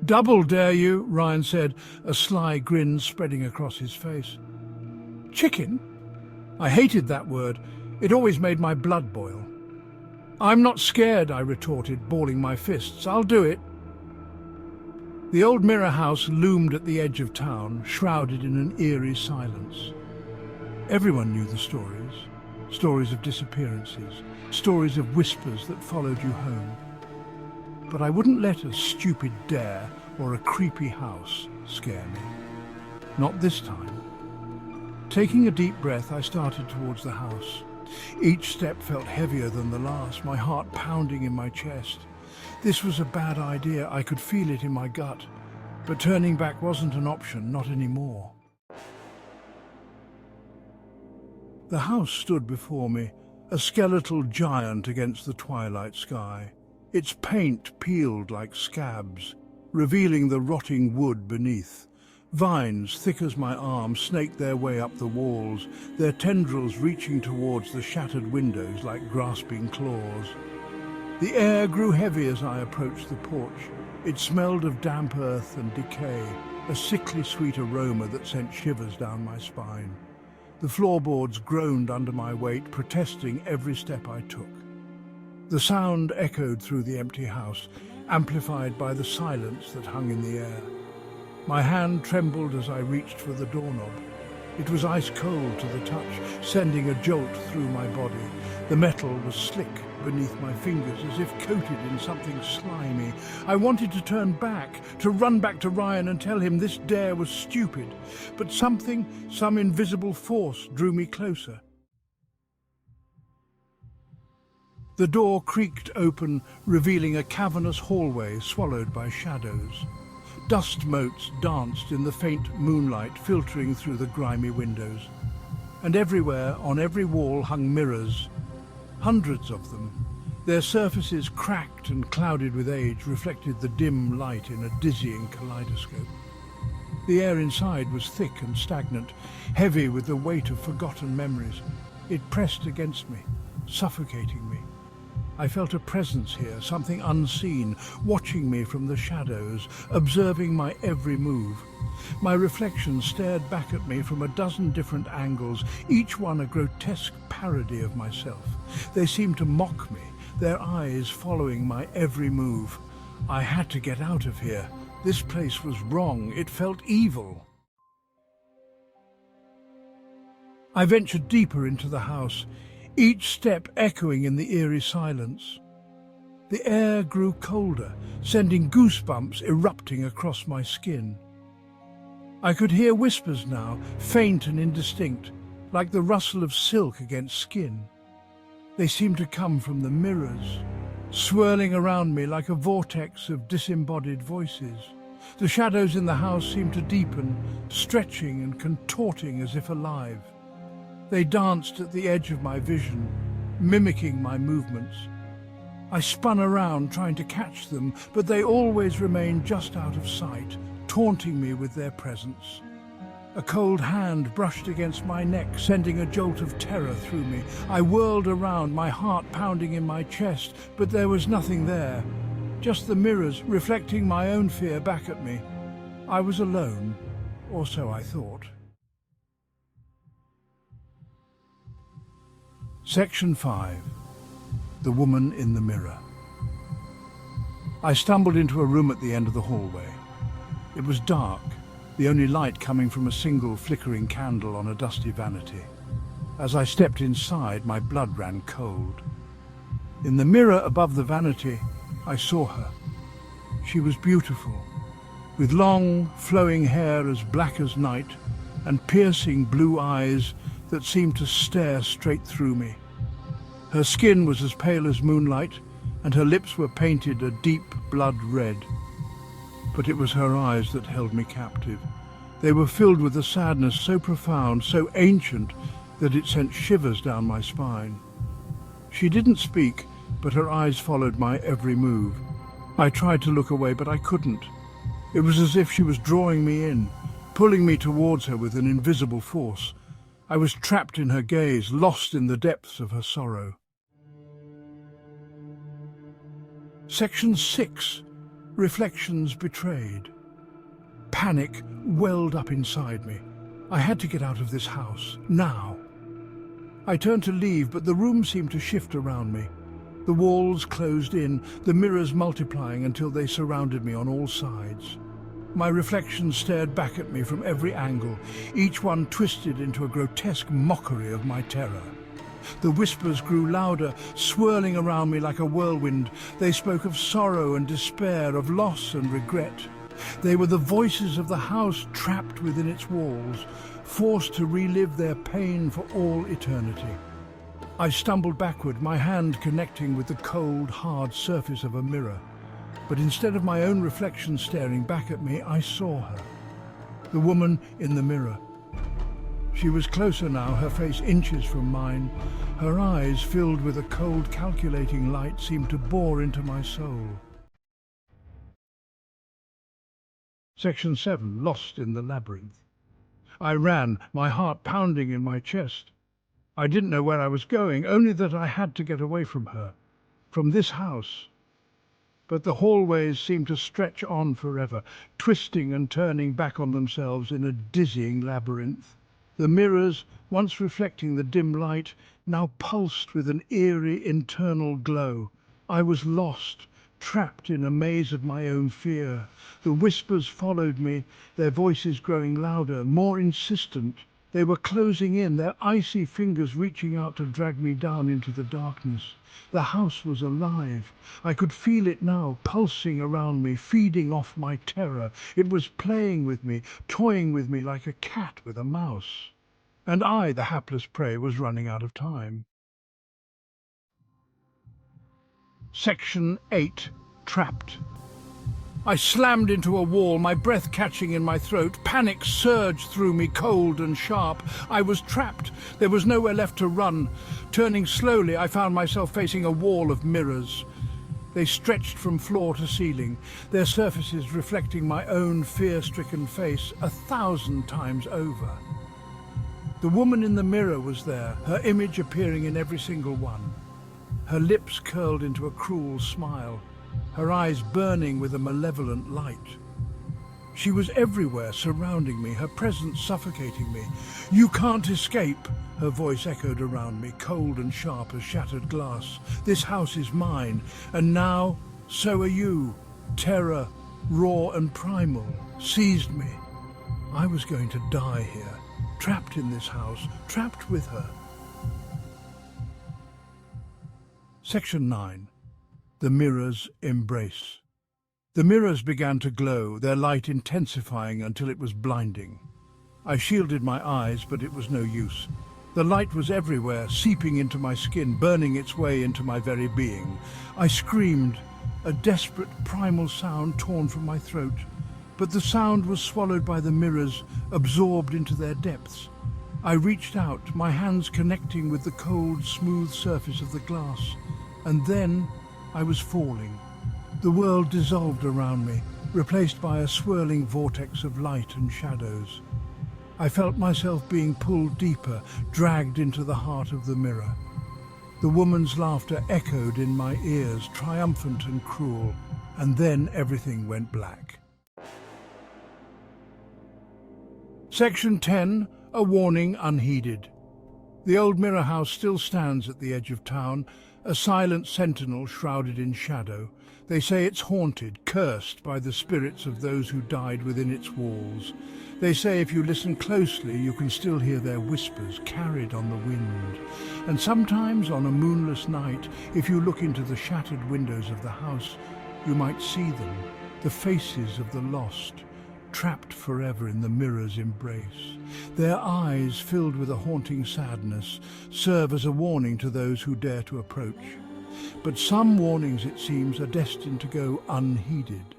"Double dare you," Ryan said, a sly grin spreading across his face. "Chicken?" I hated that word. It always made my blood boil. "I'm not scared," I retorted, balling my fists. "I'll do it." The old mirror house loomed at the edge of town, shrouded in an eerie silence. Everyone knew the stories. Stories of disappearances, stories of whispers that followed you home. But I wouldn't let a stupid dare or a creepy house scare me. Not this time. Taking a deep breath, I started towards the house. Each step felt heavier than the last, my heart pounding in my chest. This was a bad idea, I could feel it in my gut. But turning back wasn't an option, not anymore. The house stood before me, a skeletal giant against the twilight sky. Its paint peeled like scabs, revealing the rotting wood beneath. Vines, thick as my arm, snaked their way up the walls, their tendrils reaching towards the shattered windows like grasping claws. The air grew heavy as I approached the porch. It smelled of damp earth and decay, a sickly sweet aroma that sent shivers down my spine. The floorboards groaned under my weight, protesting every step I took. The sound echoed through the empty house, amplified by the silence that hung in the air. My hand trembled as I reached for the doorknob. It was ice cold to the touch, sending a jolt through my body. The metal was slick beneath my fingers, as if coated in something slimy. I wanted to turn back, to run back to Ryan and tell him this dare was stupid. But some invisible force drew me closer. The door creaked open, revealing a cavernous hallway swallowed by shadows. Dust motes danced in the faint moonlight filtering through the grimy windows. And everywhere, on every wall, hung mirrors. Hundreds of them. Their surfaces, cracked and clouded with age, reflected the dim light in a dizzying kaleidoscope. The air inside was thick and stagnant, heavy with the weight of forgotten memories. It pressed against me, suffocating me. I felt a presence here, something unseen, watching me from the shadows, observing my every move. My reflections stared back at me from a dozen different angles, each one a grotesque parody of myself. They seemed to mock me, their eyes following my every move. I had to get out of here. This place was wrong. It felt evil. I ventured deeper into the house, each step echoing in the eerie silence. The air grew colder, sending goosebumps erupting across my skin. I could hear whispers now, faint and indistinct, like the rustle of silk against skin. They seemed to come from the mirrors, swirling around me like a vortex of disembodied voices. The shadows in the house seemed to deepen, stretching and contorting as if alive. They danced at the edge of my vision, mimicking my movements. I spun around trying to catch them, but they always remained just out of sight, taunting me with their presence. A cold hand brushed against my neck, sending a jolt of terror through me. I whirled around, my heart pounding in my chest, but there was nothing there. Just the mirrors reflecting my own fear back at me. I was alone, or so I thought. Section 5. The Woman in the Mirror. I stumbled into a room at the end of the hallway. It was dark, the only light coming from a single flickering candle on a dusty vanity. As I stepped inside, my blood ran cold. In the mirror above the vanity, I saw her. She was beautiful, with long, flowing hair as black as night and piercing blue eyes that seemed to stare straight through me. Her skin was as pale as moonlight, and her lips were painted a deep blood red. But it was her eyes that held me captive. They were filled with a sadness so profound, so ancient, that it sent shivers down my spine. She didn't speak, but her eyes followed my every move. I tried to look away, but I couldn't. It was as if she was drawing me in, pulling me towards her with an invisible force. I was trapped in her gaze, lost in the depths of her sorrow. Section 6. Reflections betrayed. Panic welled up inside me. I had to get out of this house, now. I turned to leave, but the room seemed to shift around me. The walls closed in, the mirrors multiplying until they surrounded me on all sides. My reflections stared back at me from every angle, each one twisted into a grotesque mockery of my terror. The whispers grew louder, swirling around me like a whirlwind. They spoke of sorrow and despair, of loss and regret. They were the voices of the house trapped within its walls, forced to relive their pain for all eternity. I stumbled backward, my hand connecting with the cold, hard surface of a mirror. But instead of my own reflection staring back at me, I saw her. The woman in the mirror. She was closer now, her face inches from mine. Her eyes, filled with a cold, calculating light, seemed to bore into my soul. Section 7. Lost in the Labyrinth. I ran, my heart pounding in my chest. I didn't know where I was going, only that I had to get away from her, from this house. But the hallways seemed to stretch on forever, twisting and turning back on themselves in a dizzying labyrinth. The mirrors, once reflecting the dim light, now pulsed with an eerie internal glow. I was lost, trapped in a maze of my own fear. The whispers followed me, their voices growing louder, more insistent. They were closing in, their icy fingers reaching out to drag me down into the darkness. The house was alive. I could feel it now, pulsing around me, feeding off my terror. It was playing with me, toying with me like a cat with a mouse. And I, the hapless prey, was running out of time. Section 8. Trapped. I slammed into a wall, my breath catching in my throat. Panic surged through me, cold and sharp. I was trapped. There was nowhere left to run. Turning slowly, I found myself facing a wall of mirrors. They stretched from floor to ceiling, their surfaces reflecting my own fear-stricken face 1,000 times over. The woman in the mirror was there, her image appearing in every single one. Her lips curled into a cruel smile, her eyes burning with a malevolent light. She was everywhere, surrounding me, her presence suffocating me. "You can't escape," her voice echoed around me, cold and sharp as shattered glass. "This house is mine, and now so are you." Terror, raw and primal, seized me. I was going to die here, trapped in this house, trapped with her. Section 9. The mirror's embrace. The mirrors began to glow, their light intensifying until it was blinding. I shielded my eyes, but it was no use. The light was everywhere, seeping into my skin, burning its way into my very being. I screamed, a desperate primal sound torn from my throat. But the sound was swallowed by the mirrors, absorbed into their depths. I reached out, my hands connecting with the cold, smooth surface of the glass. And then I was falling. The world dissolved around me, replaced by a swirling vortex of light and shadows. I felt myself being pulled deeper, dragged into the heart of the mirror. The woman's laughter echoed in my ears, triumphant and cruel, and then everything went black. Section 10. A Warning Unheeded. The old mirror house still stands at the edge of town, a silent sentinel shrouded in shadow. They say it's haunted, cursed by the spirits of those who died within its walls. They say if you listen closely, you can still hear their whispers carried on the wind. And sometimes on a moonless night, if you look into the shattered windows of the house, you might see them, the faces of the lost, trapped forever in the mirror's embrace. Their eyes, filled with a haunting sadness, serve as a warning to those who dare to approach. But some warnings, it seems, are destined to go unheeded.